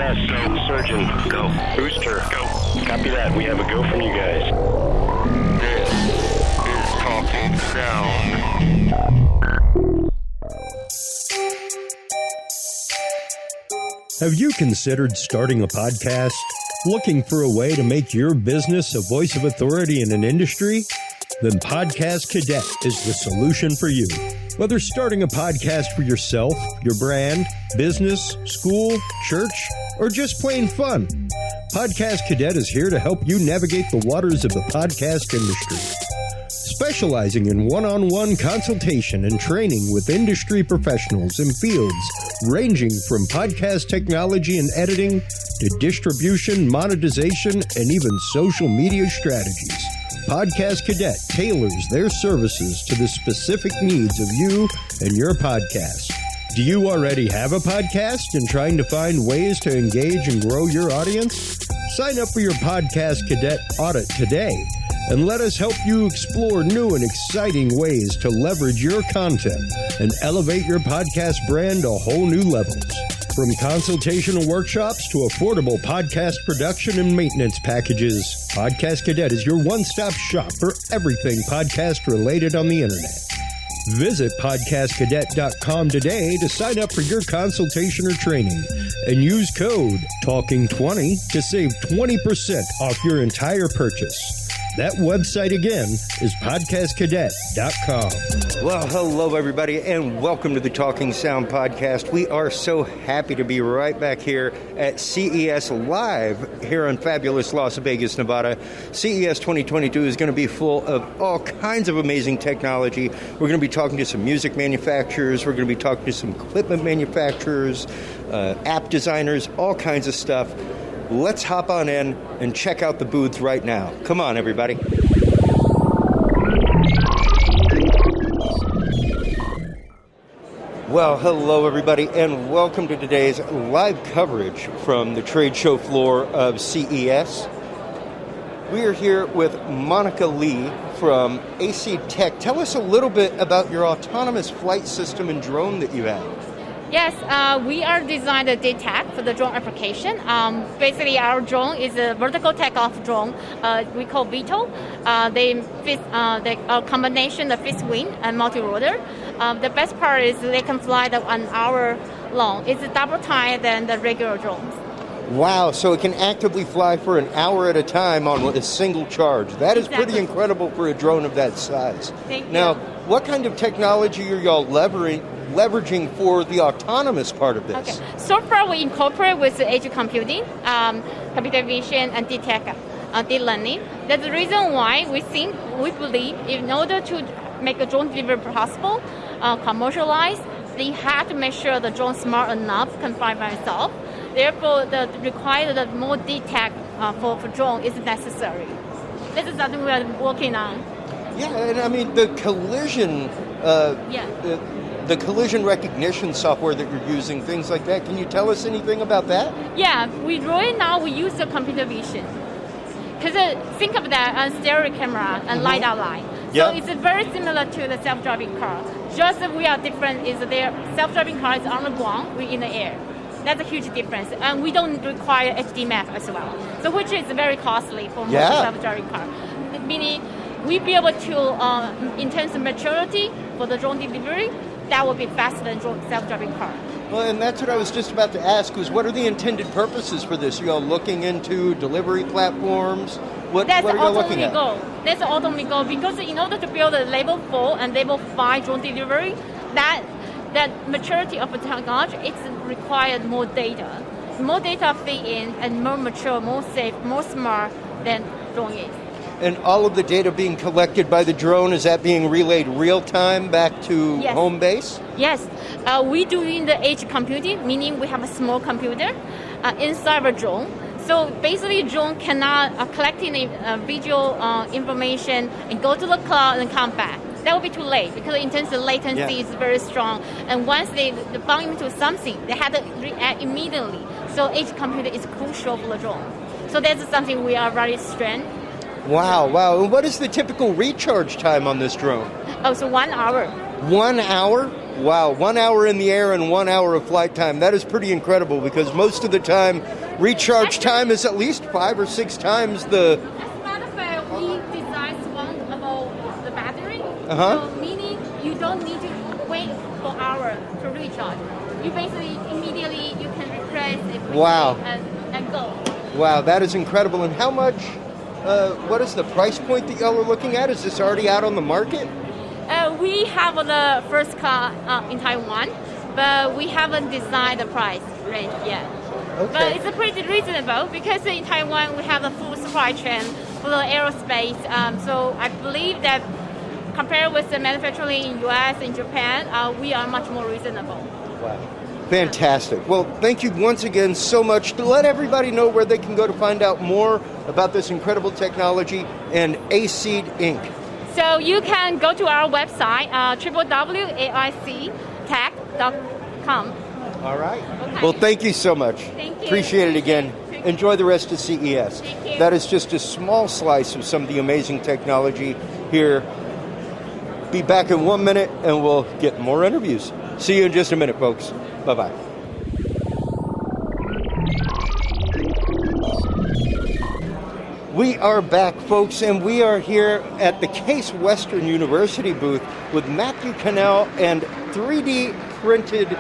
TSP go. Surgeon, go. Booster, go. Copy that. We have a go from you guys. This is Talking Sound. Have you considered starting a podcast? Looking for a way to make your business a voice of authority in an industry? Then Podcast Cadet is the solution for you. Whether starting a podcast for yourself, your brand, business, school, church, or just plain fun, Podcast Cadet is here to help you navigate the waters of the podcast industry. Specializing in one-on-one consultation and training with industry professionals in fields ranging from podcast technology and editing to distribution, monetization, and even social media strategies. Podcast Cadet tailors their services to the specific needs of you and your podcast. Do you already have a podcast and trying to find ways to engage and grow your audience? Sign up for your Podcast Cadet audit today and let us help you explore new and exciting ways to leverage your content and elevate your podcast brand to whole new levels. From consultational workshops to affordable podcast production and maintenance packages, Podcast Cadet is your one-stop shop for everything podcast related on the internet. Visit podcastcadet.com today to sign up for your consultation or training and use code TALKING20 to save 20% off your entire purchase. That website again is podcastcadet.com. Well, hello everybody, and welcome to the Talking Sound Podcast. We are so happy to be right back here at CES Live here in fabulous Las Vegas, Nevada. CES 2022 is going to be full of all kinds of amazing technology. We're going to be talking to some music manufacturers. We're going to be talking to some equipment manufacturers, app designers, all kinds of stuff. Let's hop on in and check out the booths right now. Come on, everybody. Well, hello, everybody, and welcome to today's live coverage from the trade show floor of CES. We are here with Monica Lee from Aiseed Tech. Tell us a little bit about your autonomous flight system and drone that you have. Yes, we are designed a DTAC for the drone application. Basically, our drone is a vertical takeoff drone. We call VTOL. They fit a combination of fixed wing and multi-rotor. The best part is they can fly an hour long. It's double time than the regular drones. Wow, so it can actively fly for an hour at a time on a single charge. That is pretty incredible for a drone of that size. Thank you. Now, what kind of technology are y'all leveraging for the autonomous part of this? Okay. So far, we incorporate with the edge computing, computer vision, and deep learning. That's the reason why we believe, in order to make a drone delivery possible, commercialized, they have to make sure the drone smart enough can fly by itself. Therefore, the required more DTAC for drone is necessary. This is something we are working on. Yeah, and I mean the collision. The collision recognition software that you're using, things like that. Can you tell us anything about that? Yeah, we use the computer vision. Because think of that as stereo camera and LiDAR line. So it's very similar to the self-driving car. Just we are different is their self-driving car is on the ground, we're in the air. That's a huge difference. And we don't require HD map as well. So which is very costly for most self-driving car. Meaning we be able to, in terms of maturity for the drone delivery, that will be faster than self-driving car. Well, and that's what I was just about to ask, was what are the intended purposes for this? Are you all looking into delivery platforms? What are you all looking at? That's the ultimate goal, because in order to build a level 4 and level 5 drone delivery, that maturity of the technology, it's required more data. More data feed in and more mature, more safe, more smart than drone is. And all of the data being collected by the drone, is that being relayed real time back to home base? Yes. We do in the edge computing, meaning we have a small computer inside the drone. So basically, drone cannot collect any visual information and go to the cloud and come back. That will be too late because in terms of latency is very strong. And once they bump into something, they have to react immediately. So edge computer is crucial for the drone. So that's something we are very strong. Wow. And what is the typical recharge time on this drone? Oh, so 1 hour. 1 hour? Wow, 1 hour in the air and 1 hour of flight time. That is pretty incredible because most of the time recharge time is at least 5 or 6 times the... As a matter of fact, we designed one about the battery. Uh-huh. So meaning you don't need to wait for hours to recharge. You basically immediately you can replace it quickly Wow. and go. Wow, that is incredible. And how much, what is the price point that y'all are looking at? Is this already out on the market? We have the first car in Taiwan, but we haven't designed the price range yet. Okay. But it's pretty reasonable because in Taiwan we have the full supply chain for the aerospace. So I believe that compared with the manufacturing in US and Japan, we are much more reasonable. Wow. Fantastic. Well, thank you once again so much. To let everybody know where they can go to find out more about this incredible technology and Aiseed Inc. So you can go to our website, www.aictech.com. All right. Okay. Well, thank you so much. Thank you. Appreciate it again. Thank you. Enjoy the rest of CES. Thank you. That is just a small slice of some of the amazing technology here. Be back in 1 minute and we'll get more interviews. See you in just a minute, folks. Bye-bye. We are back, folks, and we are here at the Case Western University booth with Matthew Cannell and 3D printed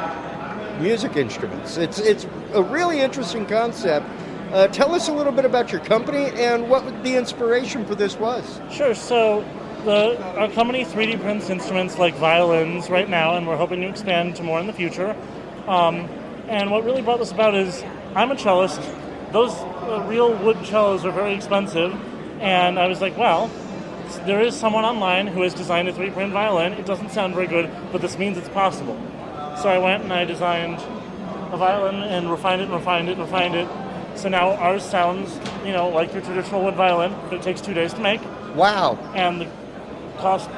music instruments. It's a really interesting concept. Tell us a little bit about your company and what the inspiration for this was. Sure. So our company 3D prints instruments like violins right now, and we're hoping to expand to more in the future. And what really brought this about is I'm a cellist. Those real wood cellos are very expensive, and I was like, well, there is someone online who has designed a 3D print violin. It doesn't sound very good, but this means it's possible. So I went and I designed a violin and refined it. So now ours sounds, like your traditional wood violin, but it takes 2 days to make. Wow. And the cost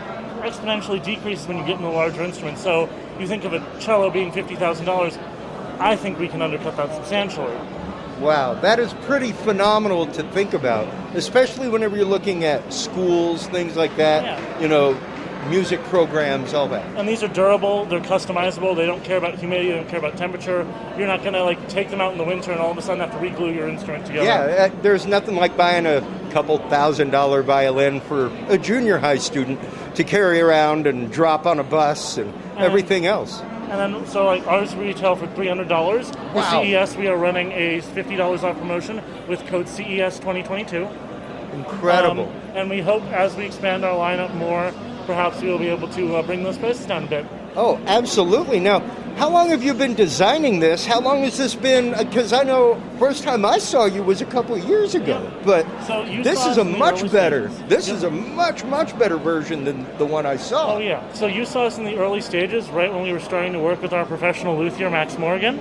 exponentially decreases when you get into larger instruments. So you think of a cello being $50,000, I think we can undercut that substantially. Wow, that is pretty phenomenal to think about, especially whenever you're looking at schools, things like that, Yeah. Music programs, all that. And these are durable, they're customizable, they don't care about humidity, they don't care about temperature. You're not going to take them out in the winter and all of a sudden have to re-glue your instrument together. Yeah, there's nothing like buying a couple $1,000 violin for a junior high student to carry around and drop on a bus and everything else. And then, so ours retail for $300. For Wow. CES, we are running a $50 off promotion with code CES 2022. Incredible. And we hope as we expand our lineup more, perhaps we will be able to bring those prices down a bit. Oh, absolutely. Now, how long have you been designing this? How long has this been? Because I know first time I saw you was a couple of years ago. Yeah. But So you this saw is us a in the much early better. stages. This Yep. is a much better version than the one I saw. Oh, yeah. So you saw us in the early stages, right when we were starting to work with our professional luthier, Max Morgan.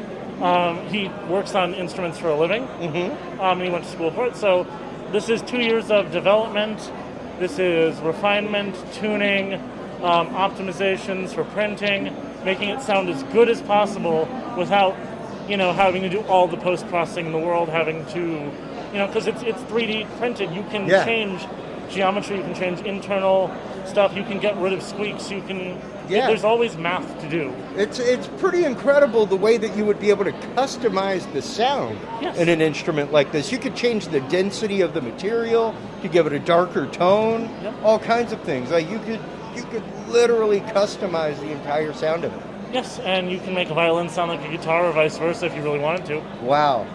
He works on instruments for a living. Mm-hmm. And he went to school for it. So this is 2 years of development. This is refinement, tuning, optimizations for printing, making it sound as good as possible without, having to do all the post-processing in the world, having to, because it's 3D printed. You can change geometry, you can change internal stuff, you can get rid of squeaks, you can... Yeah. There's always math to do. It's pretty incredible the way that you would be able to customize the sound in an instrument like this. You could change the density of the material to give it a darker tone, all kinds of things. Like you could literally customize the entire sound of it. Yes, and you can make a violin sound like a guitar or vice versa if you really wanted to. Wow.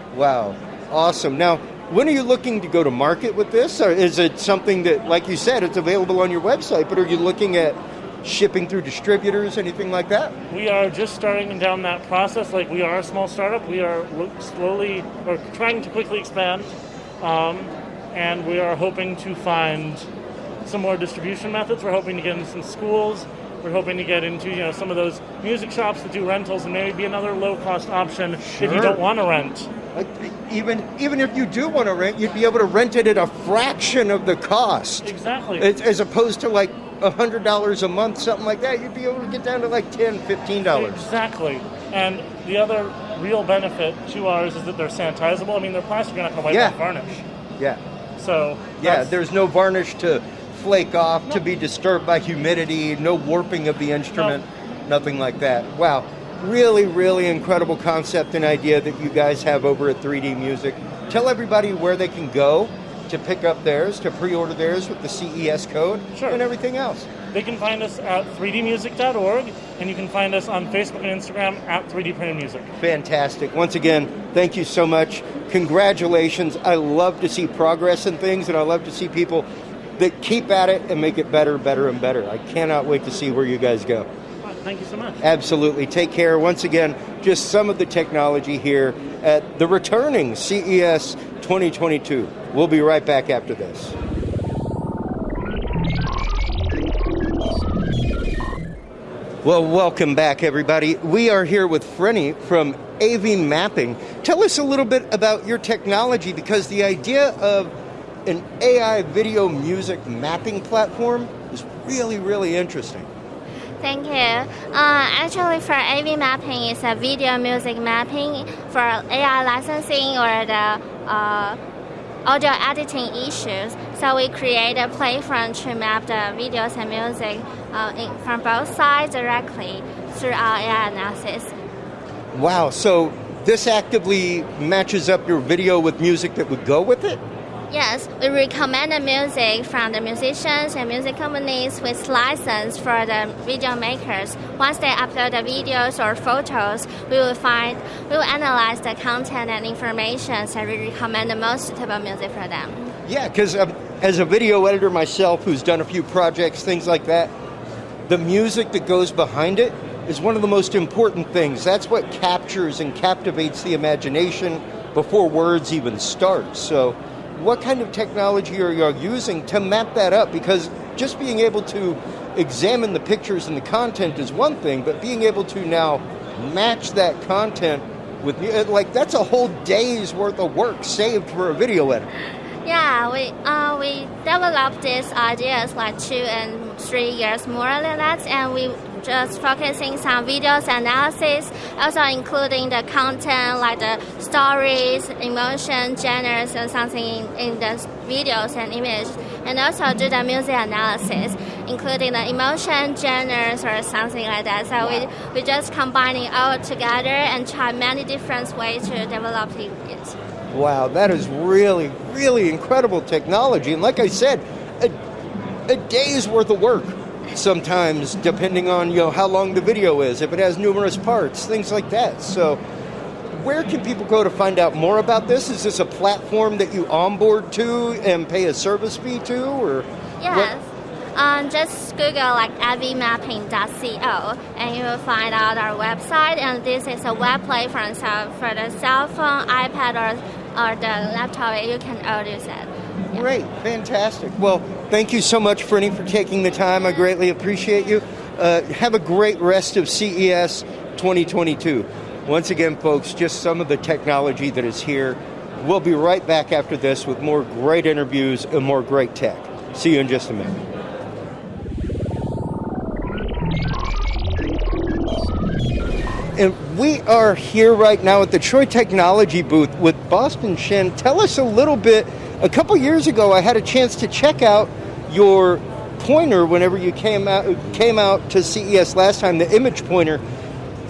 Awesome. Now, when are you looking to go to market with this? Or is it something that, like you said, it's available on your website, but are you looking at shipping through distributors, anything like that? We are just starting down that process. We are a small startup. We are slowly, or trying to quickly expand, and we are hoping to find some more distribution methods. We're hoping to get into some schools. We're hoping to get into some of those music shops that do rentals, and maybe be another low-cost option if you don't want to rent. Even if you do want to rent, you'd be able to rent it at a fraction of the cost. Exactly. As opposed to $100 a month, something like that. You'd be able to get down to $10, $15. Exactly. And the other real benefit to ours is that they're sanitizable. I mean, they're plastic, you're not going to wipe off varnish. Yeah. So there's no varnish to flake off, to be disturbed by humidity, no warping of the instrument, nothing like that. Wow. really, really incredible concept and idea that you guys have over at 3D Music. Tell everybody where they can go to pick up theirs, to pre-order theirs with the CES code, and everything else. They can find us at 3dmusic.org, and you can find us on Facebook and Instagram at 3D Printed Music. Fantastic. Once again, thank you so much. Congratulations. I love to see progress in things, and I love to see people that keep at it and make it better, better, and better. I cannot wait to see where you guys go. Thank you so much. Absolutely. Take care. Once again, just some of the technology here at the returning CES 2022. We'll be right back after this. Well, welcome back, everybody. We are here with Frenny from Avian Mapping. Tell us a little bit about your technology, because the idea of an AI video music mapping platform is really, really interesting. Thank you. Actually, for Avian Mapping, it's a video music mapping for AI licensing or the audio editing issues. So we create a platform to map the videos and music from both sides directly through our AI analysis. Wow, so this actively matches up your video with music that would go with it? Yes, we recommend the music from the musicians and music companies with license for the video makers. Once they upload the videos or photos, we will analyze the content and information, and we recommend the most suitable music for them. Yeah, because as a video editor myself who's done a few projects, things like that, the music that goes behind it is one of the most important things. That's what captures and captivates the imagination before words even start. So what kind of technology are you using to map that up? Because just being able to examine the pictures and the content is one thing, but being able to now match that content with, like, that's a whole day's worth of work saved for a video editor. Yeah, we developed these ideas like 2 and 3 years more than that, and we just focusing some videos analysis, also including the content like the stories, emotion, genres, and something in the videos and images, and also do the music analysis, including the emotion, genres, or something like that. So we just combining all together and try many different ways to develop it. Wow, that is really, really incredible technology. And like I said, a day's worth of work sometimes, depending on how long the video is, if it has numerous parts, things like that. So where can people go to find out more about this? Is this a platform that you onboard to and pay a service fee to? Or yes. Just Google like avimapping.co and you will find out our website. And this is a web platform, so for the cell phone, iPad, or the laptop, you can all use it. Yeah. Great, fantastic. Well, thank you so much, Frenny, for taking the time. I greatly appreciate you. Have a great rest of CES 2022. Once again, folks, just some of the technology that is here. We'll be right back after this with more great interviews and more great tech. See you in just a minute. And we are here right now at the Troy Technology booth with Boston Shen. Tell us a little bit. A couple years ago, I had a chance to check out your pointer whenever you came out to CES last time, the image pointer.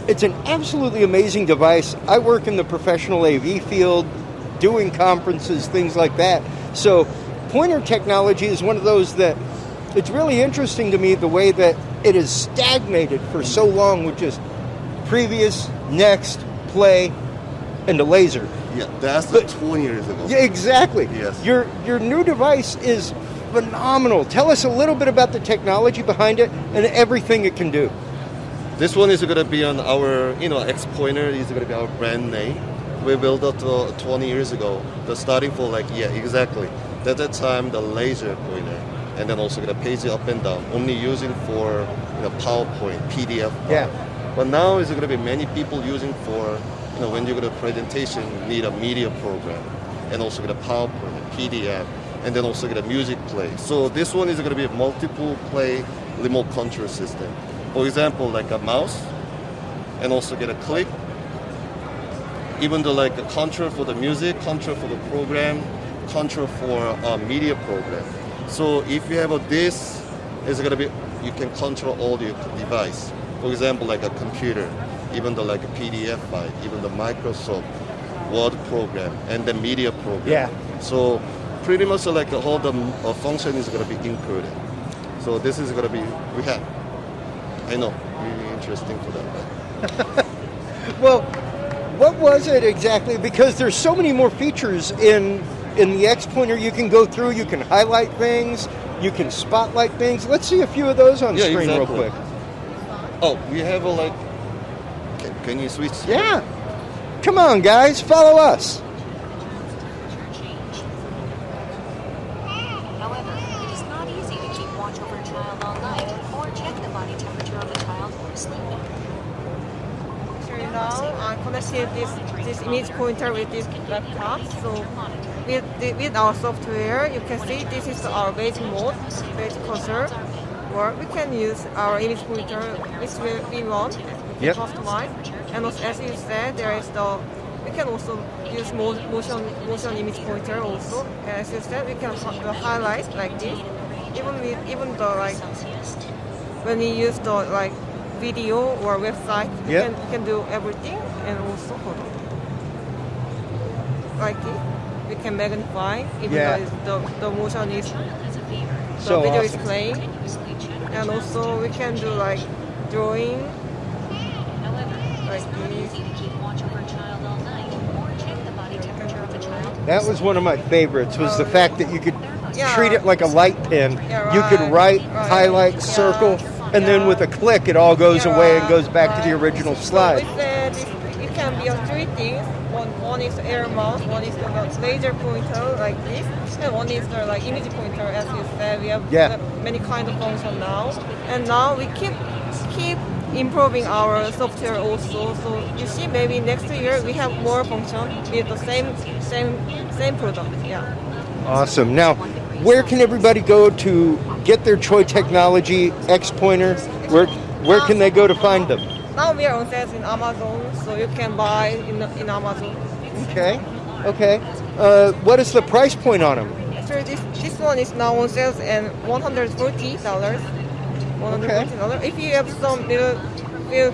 It's an absolutely amazing device. I work in the professional AV field, doing conferences, things like that. So pointer technology is one of those that it's really interesting to me, the way that it is stagnated for so long with just previous, next, play, and the laser. Yeah, that's 20 years ago. Yeah, exactly. Yes. Your new device is phenomenal. Tell us a little bit about the technology behind it and everything it can do. This one is going to be on our, XPointer is going to be our brand name. We built it 20 years ago. The starting for exactly. At that time, the laser pointer, and then also going to page it up and down, only using for PowerPoint, PDF. Yeah. But now is going to be many people using for, when you go to presentation, you need a media program, and also get a PowerPoint, PDF, and then also get a music play. So this one is going to be a multiple play remote control system. For example, like a mouse, and also get a click. Even though like a control for the music, control for the program, control for a media program. So if you have this, it's going to be, you can control all your device. For example, like a computer, even the like a PDF file, even the Microsoft Word program, and the media program. Yeah. So pretty much like all the function is going to be included. So this is going to be, I know, really interesting for them. Well, what was it exactly? Because there's so many more features in the XPointer. You can go through, you can highlight things, you can spotlight things. Let's see a few of those on screen real quick. Oh, we have a like, can you switch? Yeah. Come on, guys, follow us. However, it is not easy to keep watch over a child all night or check the body temperature of the child who is sleeping. Actually now I connected this image pointer with this laptop. So with our software, you can see this is our basic mode, basic cursor. Or we can use our image pointer which we want, Yep. customize. And also, as you said, we can also use motion image pointer also. And as you said, we can highlight like this. Even the like when we use the like video or website, Yep. we can do everything. And also like this, we can magnify even though the motion is So video awesome. is playing. And also we can do like drawing like this. That was one of my favorites, was the fact that you could Yeah. treat it like a light pen. Yeah, You could write, right. highlight, Yeah. circle, and then with a click it all goes Yeah, away and goes back to right. the original So slide. we said it can be three things. One is the air mouse, one is the laser pointer like this, and one is the like image pointer. As you said, we have many kind of function now, and now we keep improving our software also. So you see, maybe next year we have more function with the same product. Yeah. Awesome. Now, where can everybody go to get their Choi Technology XPointer? Where can they go to find them? Now we are on sale in Amazon, so you can buy in Amazon. Okay. What is the price point on them? So this one is now on sale and $140. $140. If you have some little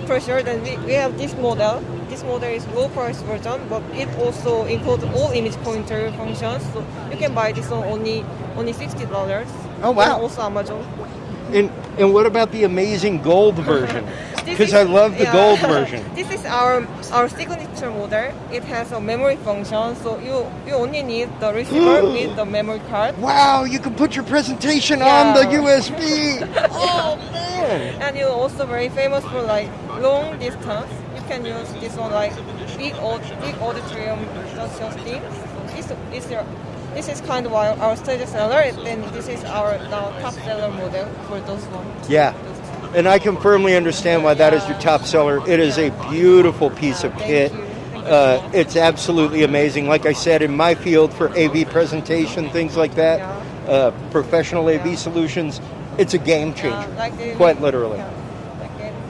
pressure, then we have this model. This model is low price version, but it also includes all image pointer functions. So you can buy this one only $60. Oh wow! And also Amazon. And what about the amazing gold version? Because I love the gold version. This is our signature model. It has a memory function, so you only need the receiver with the memory card. Wow, you can put your presentation on the USB. Oh man! And you're also very famous for like long distance. You can use this one like big auditorium things. This is kind of our stage seller, and this is our now top seller model for those ones. Yeah. And I can firmly understand why that is your top seller. It is a beautiful piece of kit. It's absolutely amazing. Like I said, in my field for AV presentation, things like that, professional AV solutions, it's a game changer, quite literally.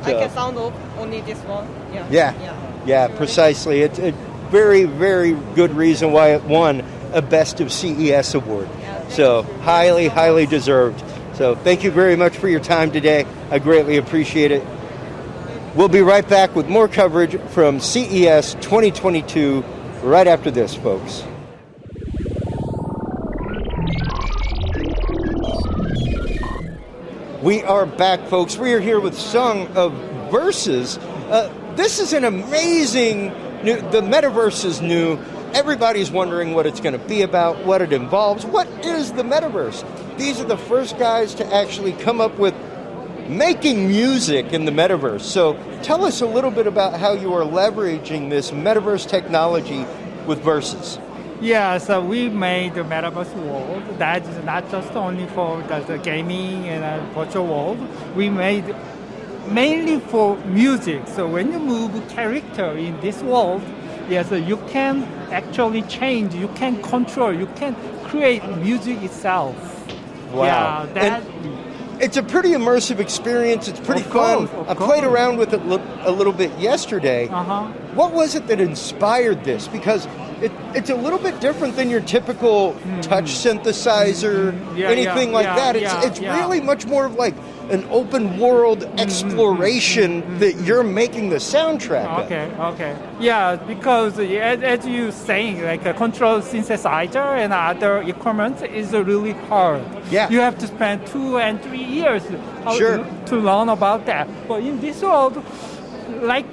I can sound off only this one. Yeah, precisely. It's a very, very good reason why it won a Best of CES award. So highly, highly deserved. So thank you very much for your time today. I greatly appreciate it. We'll be right back with more coverage from CES 2022 right after this, folks. We are back, folks. We are here with Sung of Versus. This is an amazing new, the metaverse is new. Everybody's wondering what it's going to be about, what it involves. What is the metaverse? These are the first guys to actually come up with making music in the metaverse. So tell us a little bit about how you are leveraging this metaverse technology with Versus. Yeah, so we made the metaverse world. That is not just only for the gaming and virtual world. We made mainly for music. So when you move character in this world, yes, you can actually change, you can control, you can create music itself. Wow. Yeah, it's a pretty immersive experience. It's pretty fun. I played around with it a little bit yesterday. What was it that inspired this? Because it's a little bit different than your typical touch synthesizer, anything like that. It's really much more of like an open world exploration that you're making the soundtrack of. Okay. Yeah, because as you saying, like a control synthesizer and other equipment is really hard. Yeah. You have to spend 2 and 3 years to learn about that. But in this world, like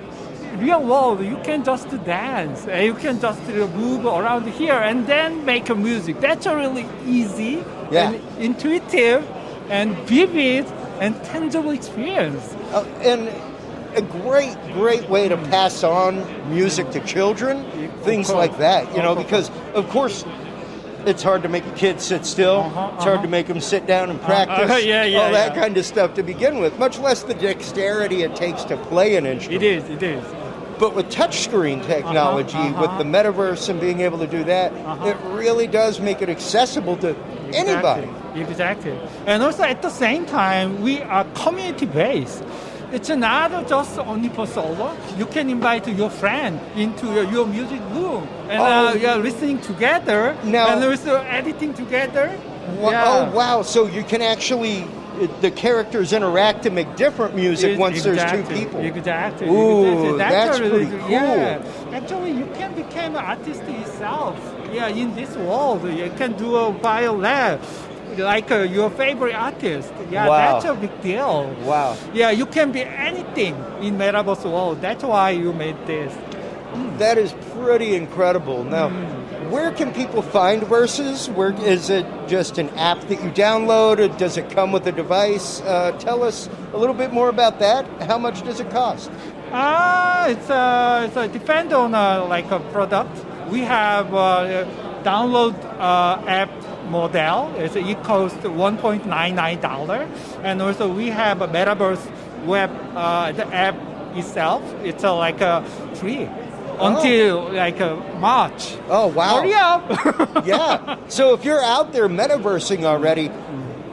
real world, you can just dance. You can just move around here and then make a music. That's a really easy and intuitive and vivid and tangible experience. And a great way to pass on music to children, things like that, you know, because of course it's hard to make a kid sit still. It's hard to make them sit down and practice all that kind of stuff to begin with, much less the dexterity it takes to play an instrument. It is. But with touchscreen technology, with the metaverse and being able to do that, it really does make it accessible to anybody. Exactly. And also at the same time, we are community-based. It's not just only for solo. You can invite your friend into your music room and you're listening together and also editing together. Oh, wow. So you can actually, the characters interact to make different music once there's two people. Exactly. Ooh, that's really pretty cool. Yeah. Actually, you can become an artist yourself. Yeah, in this world, you can do a violin. Like your favorite artist. Yeah, that's a big deal. Wow. Yeah, you can be anything in Metaverse world. That's why you made this. That is pretty incredible. Now, where can people find Versus? Where is it just an app that you download, or does it come with a device? Tell us a little bit more about that. How much does it cost? It's depend on like a product. We have download app model. It costs $1.99, and also we have a Metaverse web the app itself. It's like free until like March. Oh wow! Hurry up! Yeah. So if you're out there metaversing already,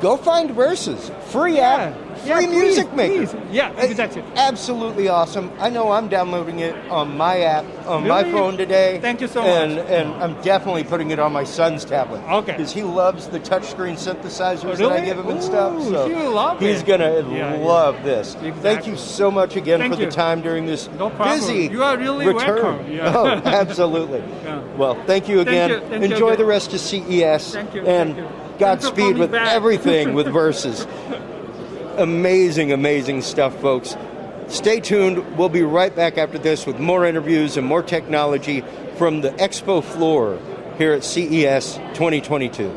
go find Versus. Free app. Free music maker. Please. Yeah, exactly. Absolutely awesome. I know I'm downloading it on my app on my phone today. Thank you so much. And I'm definitely putting it on my son's tablet. Okay. Because he loves the touchscreen synthesizers that I give him and stuff. So he's going to love this. Exactly. Thank you so much again for the time during this busy You are really return. welcome. Yeah. Oh, absolutely. Well, thank you again. Thank you. Enjoy the rest of CES. Thank you. And Godspeed with everything with Versus. Amazing stuff, folks. Stay tuned. We'll be right back after this with more interviews and more technology from the expo floor here at CES 2022.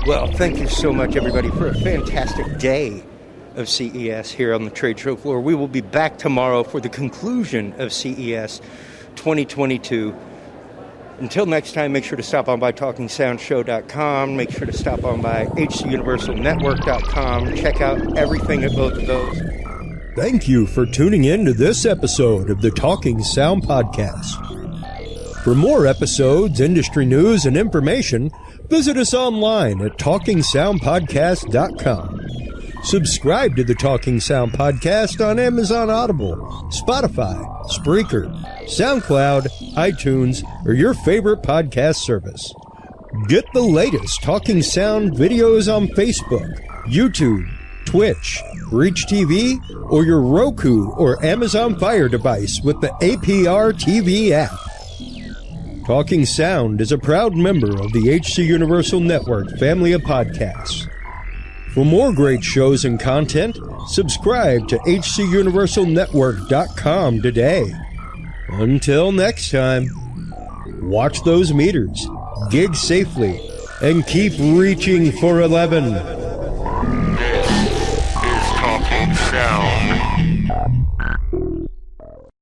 Well, thank you so much, everybody, for a fantastic day of CES here on the trade show floor. We will be back tomorrow for the conclusion of CES 2022. Until next time, make sure to stop on by TalkingSoundShow.com. Make sure to stop on by HCUniversalNetwork.com. Check out everything at both of those. Thank you for tuning in to this episode of the Talking Sound Podcast. For more episodes, industry news, and information, visit us online at TalkingSoundPodcast.com. Subscribe to the Talking Sound Podcast on Amazon Audible, Spotify, Spreaker, SoundCloud, iTunes, or your favorite podcast service. Get the latest Talking Sound videos on Facebook, YouTube, Twitch, Reach TV, or your Roku or Amazon Fire device with the APR TV app. Talking Sound is a proud member of the HC Universal Network family of podcasts. For more great shows and content, subscribe to HCUniversalNetwork.com today. Until next time, watch those meters, gig safely, and keep reaching for 11. This is Talking Sound.